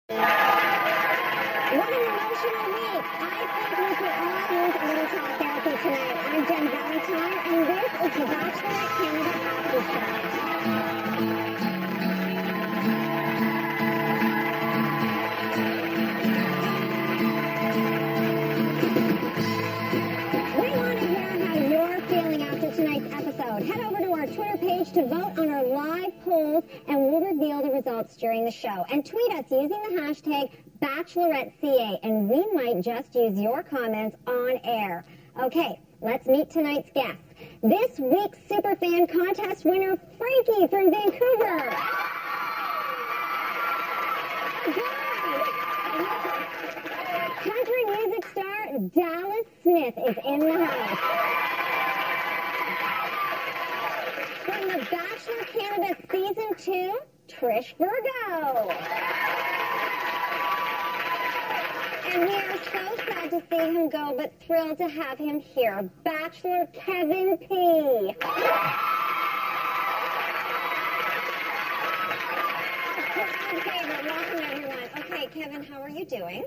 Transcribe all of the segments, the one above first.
What an emotional week. I think we could all use a little talk therapy tonight. I'm Jen Valentine, and this is the Bachelorette Canada After Show. We want to hear how you're feeling after tonight's episode. Head over to our Twitter page to vote on our live polls, and we'll reveal the results during the show. And tweet us using the hashtag BacheloretteCA, and we might just use your comments on air. Okay, let's meet tonight's guests. This week's Superfan Contest winner, Frankie from Vancouver. Country music star Dallas Smith is in the house. From The Bachelor Canada Season 2, Trish Virgo. And we are so sad to see him go, but thrilled to have him here, Bachelor Kevin P. Welcome, everyone. Okay, Kevin, how are you doing?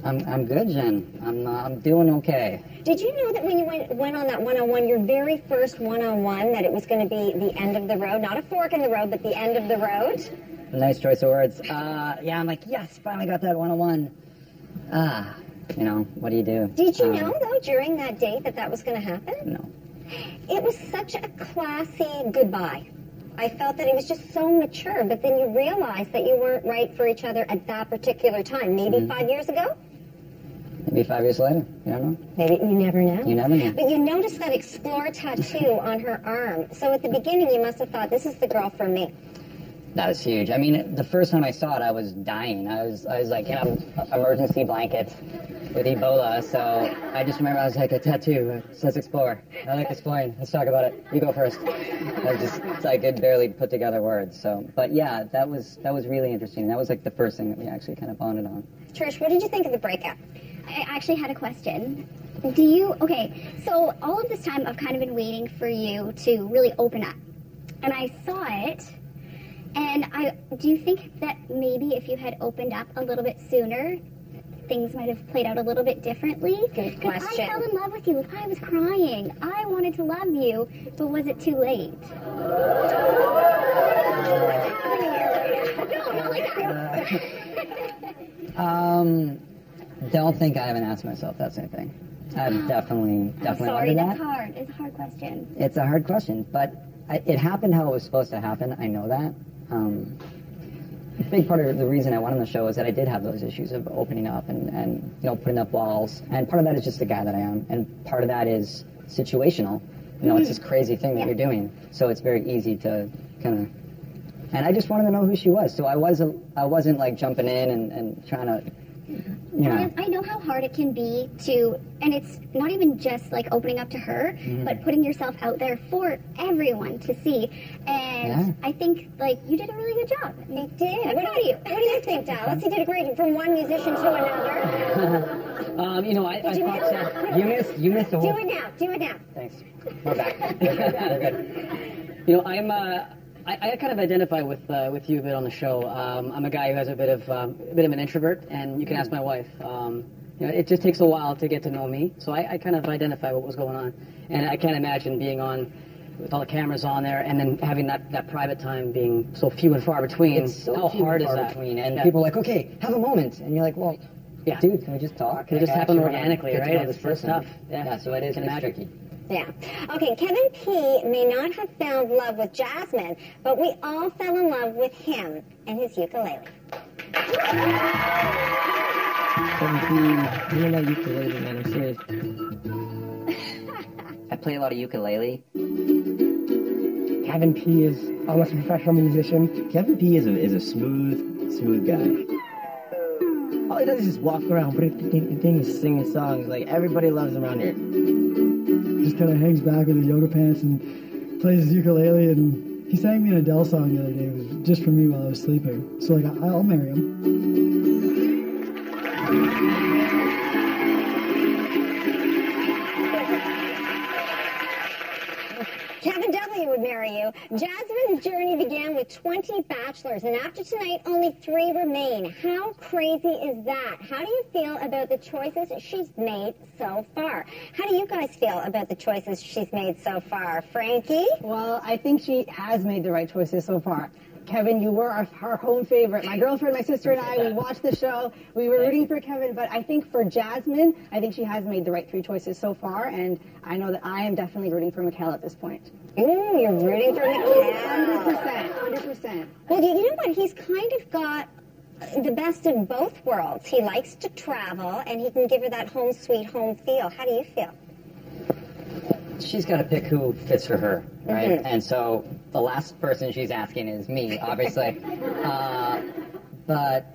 I'm good, Jen. I'm doing okay. Did you know that when you went on that one-on-one, your very first one-on-one, that it was going to be the end of the road? Not a fork in the road, but the end of the road? Nice choice of words. Yeah, I'm like, yes, finally got that one-on-one. You know, what do you do? Did you know, though, during that date that was going to happen? No. It was such a classy goodbye. I felt that it was just so mature, but then you realized that you weren't right for each other at that particular time. Maybe 5 years ago? Maybe 5 years later. You don't know. Maybe. You never know. You never know. But you noticed that Explore tattoo on her arm. So at the beginning, you must have thought, this is the girl for me. That was huge. I mean, the first time I saw it, I was dying. I was like in an emergency blanket with Ebola. So I just remember I was like, a tattoo. Let's explore. I like exploring. Let's talk about it. You go first. I could barely put together words. So, but yeah, that was really interesting. That was like the first thing that we actually kind of bonded on. Trish, what did you think of the breakup? I actually had a question. Okay, so all of this time I've kind of been waiting for you to really open up. And I saw it, and do you think that maybe if you had opened up a little bit sooner, things might have played out a little bit differently? Good question. I fell in love with you. I was crying. I wanted to love you, but was it too late? No, not like that. Don't think I haven't asked myself that same thing. I've definitely sorry, wondered that's that. hard. It's a hard question. It's a hard question, but it happened how it was supposed to happen. I know that. A big part of the reason I went on the show is that I did have those issues of opening up and you know, putting up walls. And part of that is just the guy that I am, and part of that is situational. You know, it's this crazy thing that you're doing, so it's very easy to kind of. And I just wanted to know who she was, so I wasn't like jumping in and trying to. You know. I know how hard it can be to, and it's not even just like opening up to her, but putting yourself out there for everyone to see. And I think like you did a really good job. You did. What do you think, Dallas? You did a great from one musician to another. You know, I thought you missed the whole. Do it now. Thanks. We're back. We're good. You know, I kind of identify with you a bit on the show. I'm a guy who has a bit of an introvert, and you can ask my wife. You know, it just takes a while to get to know me, so I kind of identify what was going on, and I can't imagine being on with all the cameras on there, and then having that private time being so few and far between. It's so how hard is that? And people are like, okay, have a moment, and you're like, well, dude, can we just talk? It just happen organically, right? It's first tough. Yeah, so it is tricky. Yeah. Okay, Kevin P. may not have found love with Jasmine, but we all fell in love with him and his ukulele. Kevin P., you know ukulele, man, I'm serious. I play a lot of ukulele. Kevin P. is almost a professional musician. Kevin P. is a smooth guy. All he does is just walk around, singing songs. Like, everybody loves him around here. Just kind of hangs back with his yoga pants and plays his ukulele, and he sang me an Adele song the other day. It was just for me while I was sleeping. So, like, I'll marry him. Kevin W. would marry you. you. Jasmine's journey began with 20 bachelors, and after tonight, only 3 remain. How crazy is that? How do you feel about the choices she's made so far? How do you guys feel about the choices she's made so far? Frankie? Well, I think she has made the right choices so far. Kevin, you were our home favorite. My girlfriend, my sister, and I, we watched the show. We were rooting for Kevin, but I think for Jasmine, I think she has made the right 3 choices so far, and I know that I am definitely rooting for Mikhail at this point. Ooh, you're rooting for Mikhail. 100%. Well, you know what? He's kind of got the best of both worlds. He likes to travel, and he can give her that home sweet home feel. How do you feel? She's got to pick who fits for her, right? And so the last person she's asking is me, obviously. But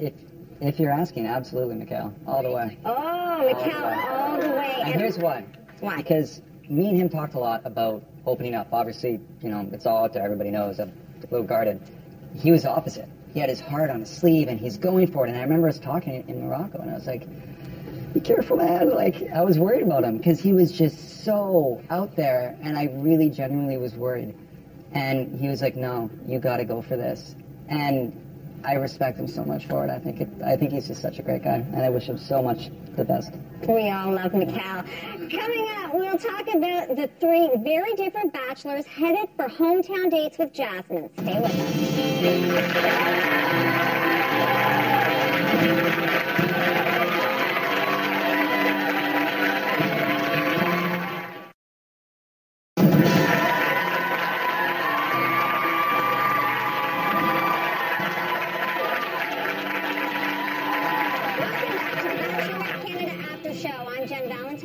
if you're asking, absolutely, Mikhail, all the way. Oh, Mikhail, all the way. And here's why. Why? Because me and him talked a lot about opening up. Obviously, you know, it's all out there. Everybody knows of the Blue Garden. He was the opposite. He had his heart on his sleeve, and he's going for it. And I remember us talking in Morocco, and I was like, be careful, man. Like, I was worried about him because he was just so out there, and I really genuinely was worried. And he was like, no, you got to go for this. And I respect him so much for it. I think he's just such a great guy, and I wish him so much the best. We all love Mikhail. Coming up, we'll talk about the 3 very different bachelors headed for hometown dates with Jasmine. Stay with us.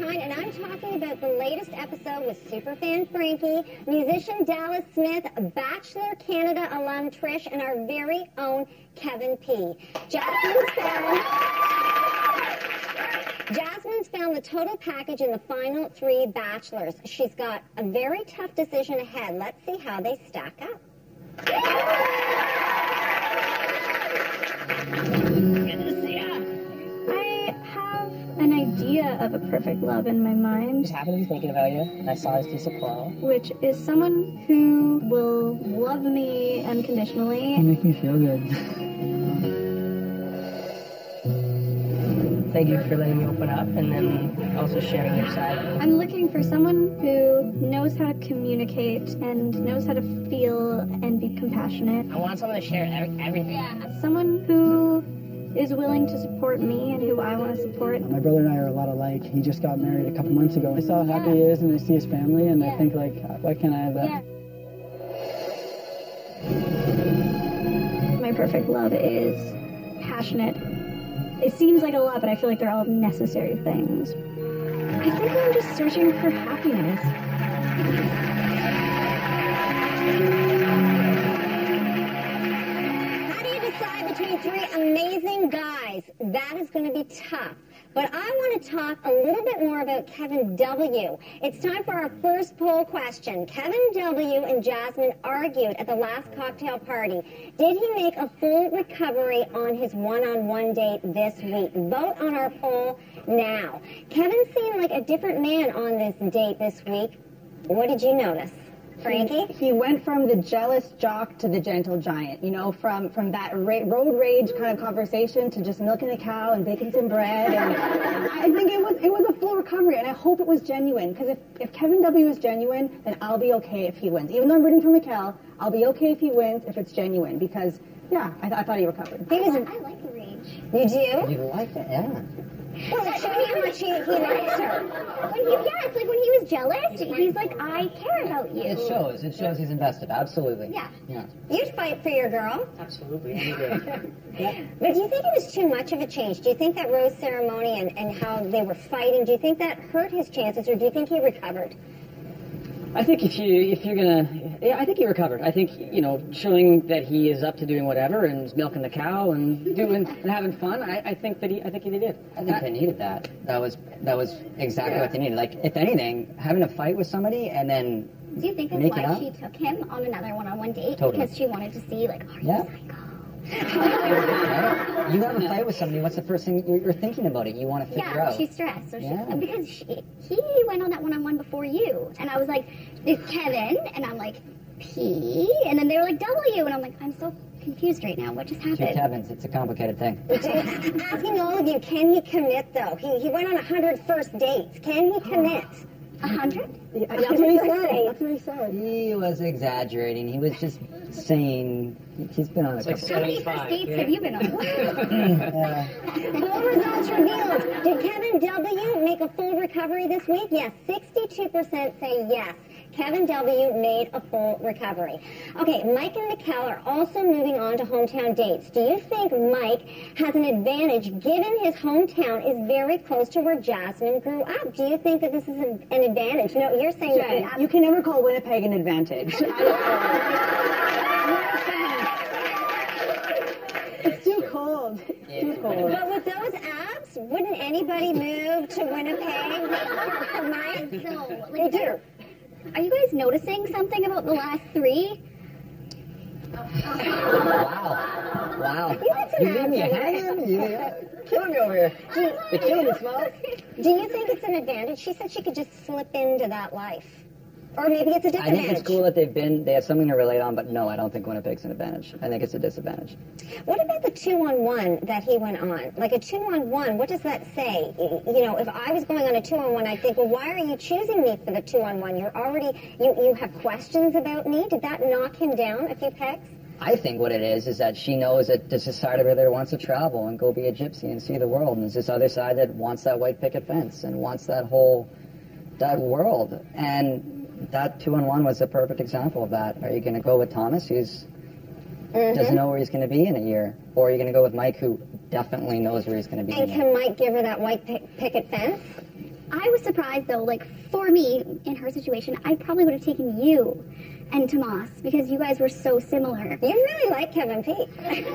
And I'm talking about the latest episode with superfan Frankie, musician Dallas Smith, Bachelor Canada alum Trish, and our very own Kevin P. Jasmine's found the total package in the final 3 bachelors. She's got a very tough decision ahead. Let's see how they stack up. An idea of a perfect love in my mind. Just happened to be thinking about you, and I saw this piece of coral. Which is someone who will love me unconditionally. You make me feel good. Thank you for letting me open up, and then also sharing your side. I'm looking for someone who knows how to communicate and knows how to feel and be compassionate. I want someone to share everything. Yeah. Someone who is willing to support me and who I want to support. My brother and I are a lot alike. He just got married a couple months ago. I saw how happy he is, and I see his family, and I think, like, why can't I have that? Yeah. My perfect love is passionate. It seems like a lot, but I feel like they're all necessary things. I think I'm just searching for happiness. Between 3 amazing guys. That is going to be tough. But I want to talk a little bit more about Kevin W. It's time for our first poll question. Kevin W. and Jasmine argued at the last cocktail party. Did he make a full recovery on his one-on-one date this week? Vote on our poll now. Kevin seemed like a different man on this date this week. What did you notice? Frankie? He went from the jealous jock to the gentle giant, you know, from that road rage kind of conversation to just milking a cow and baking some bread. And I think it was a full recovery, and I hope it was genuine, because if Kevin W. is genuine, then I'll be okay if he wins. Even though I'm rooting for Mikhail, I'll be okay if he wins if it's genuine, because, yeah, I thought he recovered. I like the rage. You do? You like it, yeah. Well, show me how much he likes her. It's like when he was jealous, he's like, I care about you. It shows he's invested, absolutely. Yeah. You'd fight for your girl. Absolutely. But do you think it was too much of a change? Do you think that rose ceremony and how they were fighting, do you think that hurt his chances, or do you think he recovered? I think if you're gonna, I think he recovered. I think, you know, showing that he is up to doing whatever and milking the cow and having fun. I think he did. I think they needed that. That was exactly what they needed. Like, if anything, having a fight with somebody and then do you think that's why she took him on another one-on-one date? Totally. Because she wanted to see, like, are you psycho? You have a fight with somebody, what's the first thing you're thinking about it? You want to figure out. Yeah, she's stressed. So because he went on that one-on-one before you. And I was like, it's Kevin. And I'm like, P, and then they were like W, and I'm like, I'm so confused right now. What just Two happened? Kevins, it's a complicated thing. Asking all of you, can he commit though? He went on 100 first dates. Can he commit? 100? Yeah, that's what he said. That's what he said. He was exaggerating. He was just saying he's been on a couple. How many first dates have you been on? Full results revealed. Did Kevin W. make a full recovery this week? Yes, 62% say yes. Kevin W. made a full recovery. Okay, Mike and Mikkel are also moving on to hometown dates. Do you think Mike has an advantage given his hometown is very close to where Jasmine grew up? Do you think that this is an advantage? No, you're saying Jen, you can never call Winnipeg an advantage. It's too cold. Too cold. But with those abs, wouldn't anybody move to Winnipeg for Mike? No, They do. Are you guys noticing something about the last three? Wow. You You leave me hanging? You're killing me over here. You're killing me, Smalls. Do you think it's an advantage? She said she could just slip into that life. Or maybe it's a I disadvantage. think it's cool that they have something to relate on, but no, I don't think Winnipeg's an advantage. I think it's a disadvantage. What about the 2-on-1 that he went on? Like a 2-on-1, what does that say? You know, if I was going on a 2-on-1, I'd think, well, why are you choosing me for the 2-on-1? You're already, you have questions about me? Did that knock him down a few pegs? I think what it is that she knows that there's a side of her that wants to travel and go be a gypsy and see the world, and there's this other side that wants that white picket fence and wants that world. And that 2-on-1 was a perfect example of that. Are you going to go with Thomas, who's doesn't know where he's going to be in a year, or are you going to go with Mike, who definitely knows where he's going to be? And can Mike give her that white picket fence? I was surprised though, like for me, in her situation, I probably would have taken you and Tomas because you guys were so similar. You really like Kevin P. KP.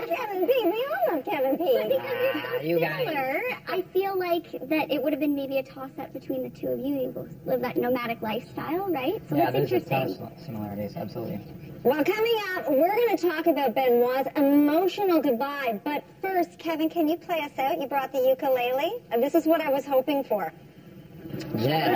Kevin P. We all love Kevin P. But because you're so you guys. similar, I feel like that it would have been maybe a toss-up between the two of you. You both live that nomadic lifestyle, right? So Yeah, that's there's a ton interesting. of similarities, absolutely. Well, coming up, we're going to talk about Benoit's emotional goodbye. But first, Kevin, can you play us out? You brought the ukulele. This is what I was hoping for. Jen.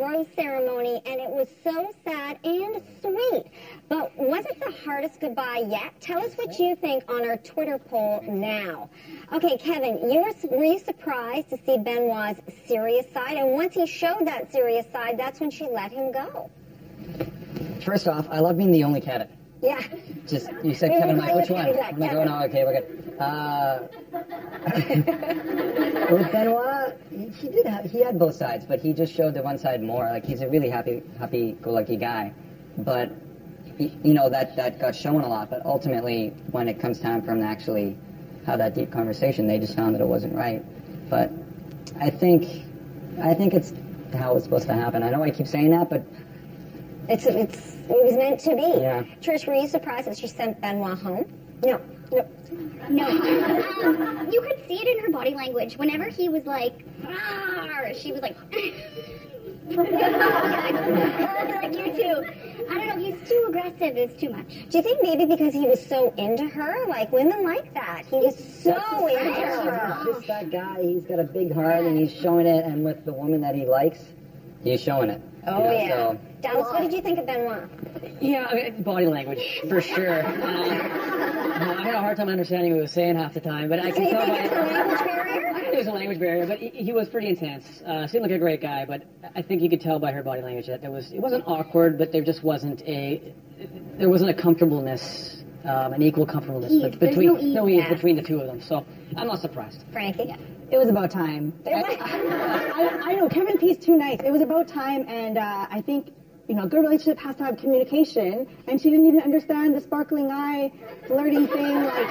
Rose ceremony, and it was so sad and sweet. But was it the hardest goodbye yet? Tell us what you think on our Twitter poll now. Okay, Kevin, were you surprised to see Benoit's serious side? And once he showed that serious side, that's when she let him go. First off, I love being the only Kevin. Yeah. Just, you said We Kevin, were Mike, which like, one? who's that, I'm like, oh Kevin? no, okay, we're good. With Benoit, he had both sides, but he just showed the one side more. Like, he's a really happy-go-lucky guy. But, you know, that got shown a lot. But ultimately, when it comes time for him to actually have that deep conversation, they just found that it wasn't right. But I think it's how it's supposed to happen. I know I keep saying that, but It was meant to be. Yeah. Trish, were you surprised that she sent Benoit home? No. No. You could see it in her body language. Whenever he was like, "Rawr," she was like, like you too. I don't know, he's too aggressive. It's too much. Do you think maybe because he was so into her? Like, women like that. He was so into her. He's just that guy. He's got a big heart, and he's showing it. And with the woman that he likes, he's showing it. Oh, You know, yeah. so- Dallas, what did you think of Benoit? Yeah, I mean, body language, for sure. I had a hard time understanding what he was saying half the time, but I So can you tell think by... it's a language barrier? I think there was a language barrier, but he was pretty intense. Seemed like a great guy, but I think you could tell by her body language that it wasn't awkward, but there just wasn't a comfortableness, an equal comfortableness between the two of them. So I'm not surprised. Frankie? Yeah. It was about time. I know, Kevin P's too nice. It was about time, and I think a good relationship has to have communication, and she didn't even understand the sparkling eye flirting thing. Like,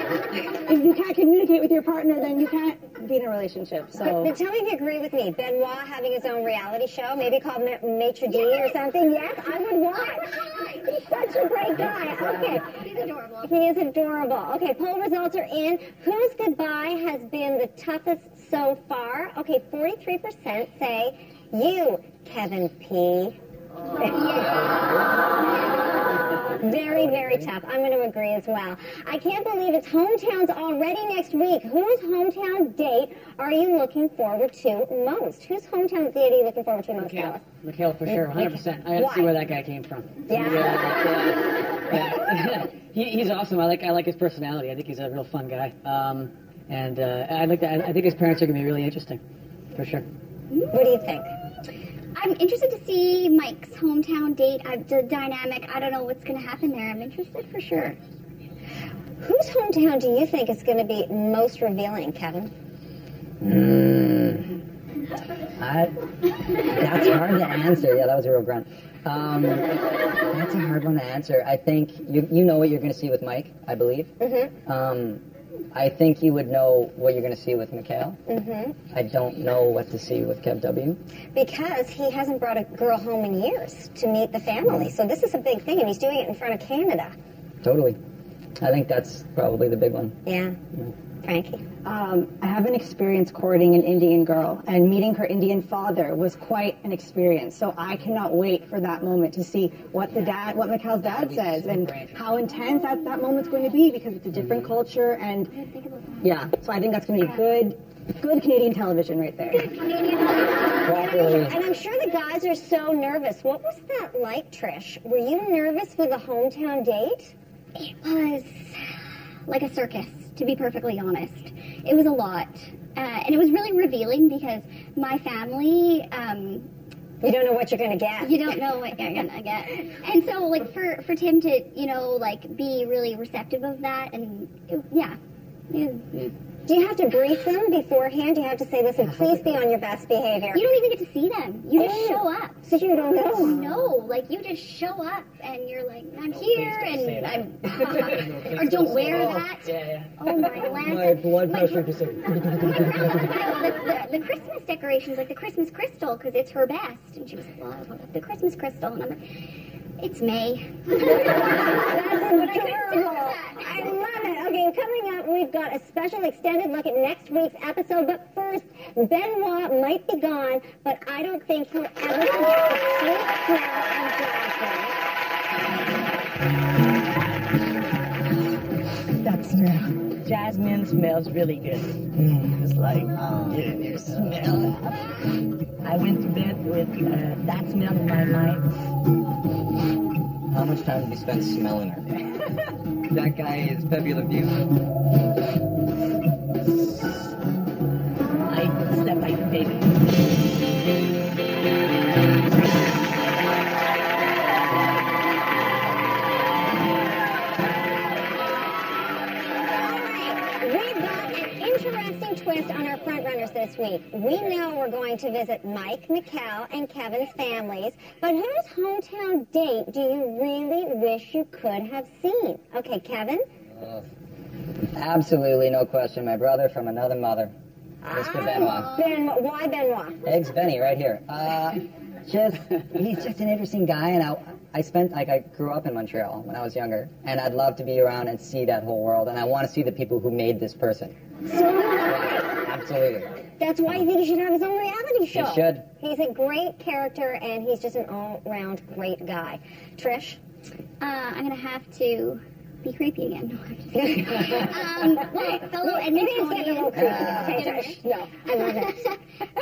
if you can't communicate with your partner, then you can't be in a relationship. So. But tell me if you agree with me. Benoit having his own reality show, maybe called Maitre D or something. Yes, I would watch. He's such a great guy. Okay. He's adorable. He is adorable. Okay, poll results are in. Whose goodbye has been the toughest so far? Okay, 43% say you, Kevin P. Very, very tough. I'm going to agree as well. I can't believe it's hometowns already next week. Whose hometown date are you looking forward to most? Whose hometown date are you looking forward to most, Dallas? Mikhail, for sure, 100%. I got to see where that guy came from. Yeah. He's awesome. I like his personality. I think he's a real fun guy. And I like that. I think his parents are going to be really interesting, for sure. What do you think? I'm interested to see Mike's hometown date, the dynamic. I don't know what's going to happen there. I'm interested for sure. Whose hometown do you think is going to be most revealing, Kevin? That's hard to answer. Yeah, that was a real grunt. That's a hard one to answer. I think you know what you're going to see with Mike, I believe. Mm-hmm. I think you would know what you're going to see with Mikhail. Mm-hmm. I don't know what to see with Kev W. Because he hasn't brought a girl home in years to meet the family. So this is a big thing, and he's doing it in front of Canada. Totally. I think that's probably the big one. Yeah. Frankie? I have an experience courting an Indian girl, and meeting her Indian father was quite an experience. So I cannot wait for that moment to see what Mikhail's dad says, and how intense that moment's going to be, because it's a different culture, and yeah. So I think that's going to be good Canadian television right there. Good Canadian television. And I'm sure the guys are so nervous. What was that like, Trish? Were you nervous for the hometown date? It was like a circus, to be perfectly honest. It was a lot. And it was really revealing because my family, you don't know what you're going to get. You don't know what you're going to get. And so, like, for Tim to, like, be really receptive of that, and, yeah. Do you have to brief them beforehand? Do you have to say, listen, please be on your best behavior? You don't even get to see them. You just show up. So you don't know? No, like, you just show up, and you're like, I'm here, and I'm... or don't wear that. Yeah. Oh, my land. My blood pressure just like... the Christmas decorations, like the Christmas crystal, because it's her best. And she was like, well, the Christmas crystal. And I'm like, it's May. That's adorable. I love it. Okay, coming up, we've got a special extended look at next week's episode. But first, Benoit might be gone, but I don't think he'll ever forget the sweet smell of Jasmine. That smell. Jasmine smells really good. It's like, you smell. I went to bed with that smell in my mind. How much time did you spend smelling her? That guy is Pepe Le Pew. I step like a baby. Interesting twist on our frontrunners this week. We know we're going to visit Mike, Mikhail, and Kevin's families, but whose hometown date do you really wish you could have seen? Okay, Kevin? Absolutely, no question. My brother from another mother, Mr. Benoit. Why Benoit? Eggs Benny, right here. He's just an interesting guy, and I grew up in Montreal when I was younger, and I'd love to be around and see that whole world, and I want to see the people who made this person. Absolutely. That's why I think he should have his own reality show. He should. He's a great character, and he's just an all-round great guy. Trish? I'm going to have to be creepy again. Fellow Edmontonian. No, I love it.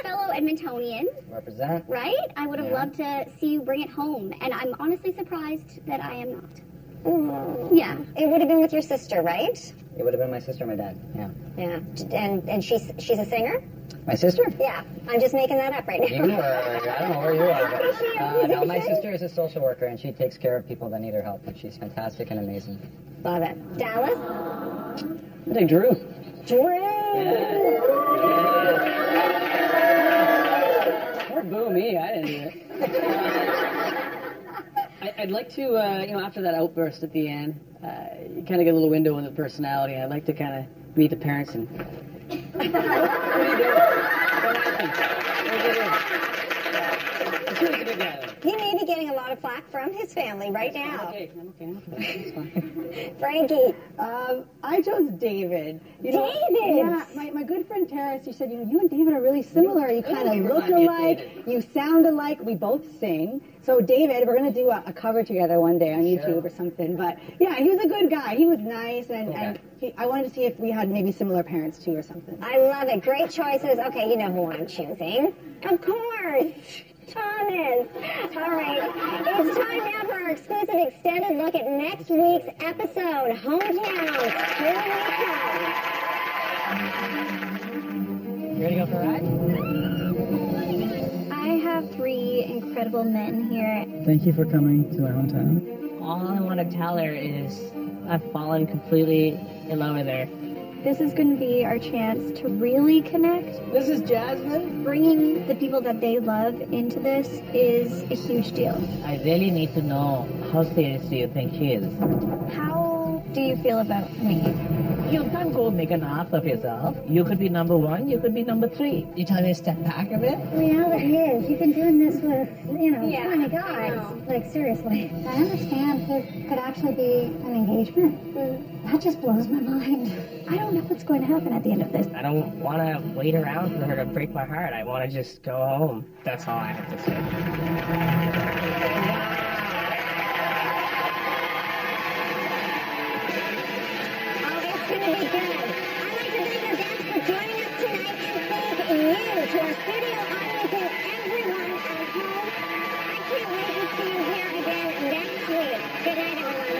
Fellow Edmontonian. Represent. Right? I would have loved to see you bring it home, and I'm honestly surprised that I am not. Yeah. It would have been with your sister, right? It would have been my sister and my dad, yeah. Yeah, and she's a singer? My sister? Yeah, I'm just making that up right now. You are, I don't know where you are. But, no, my sister is a social worker, and she takes care of people that need her help, and she's fantastic and amazing. Love it. Dallas? I think Drew. Drew! Poor boo me, I didn't do it. I'd like to, after that outburst at the end, you kind of get a little window into the personality. I'd like to kind of meet the parents and. What are you doing? What happened? Where's the good guy? He may be getting a lot of flack from his family right now. I'm okay. It's fine. Frankie. I chose David. David? Yeah, my good friend Tara, she said, you and David are really similar. You kind of look alike. You sound alike. We both sing. So David, we're going to do a cover together one day on YouTube or something. But yeah, he was a good guy. He was nice. And I wanted to see if we had maybe similar parents too or something. I love it. Great choices. Okay, you know who I'm choosing. Of course. Thomas. All right. It's time now for our exclusive extended look at next week's episode, Hometowns. Here we come. You ready to go for a ride? I have 3 incredible men here. Thank you for coming to my hometown. All I want to tell her is I've fallen completely in love with her. This is going to be our chance to really connect. This is Jasmine. Bringing the people that they love into this is a huge deal. I really need to know, how serious do you think she is? How do you feel about me? You can't go make an ass of yourself. You could be number 1, you could be number 3. You tell me to step back a bit? The reality is, you've been doing this with, 20 guys. Like, seriously. I understand there could actually be an engagement. That just blows my mind. I don't know what's going to happen at the end of this. I don't want to wait around for her to break my heart. I want to just go home. That's all I have to say. To our studio audience and everyone at home, I can't wait to see you here again next week. Good night, everyone.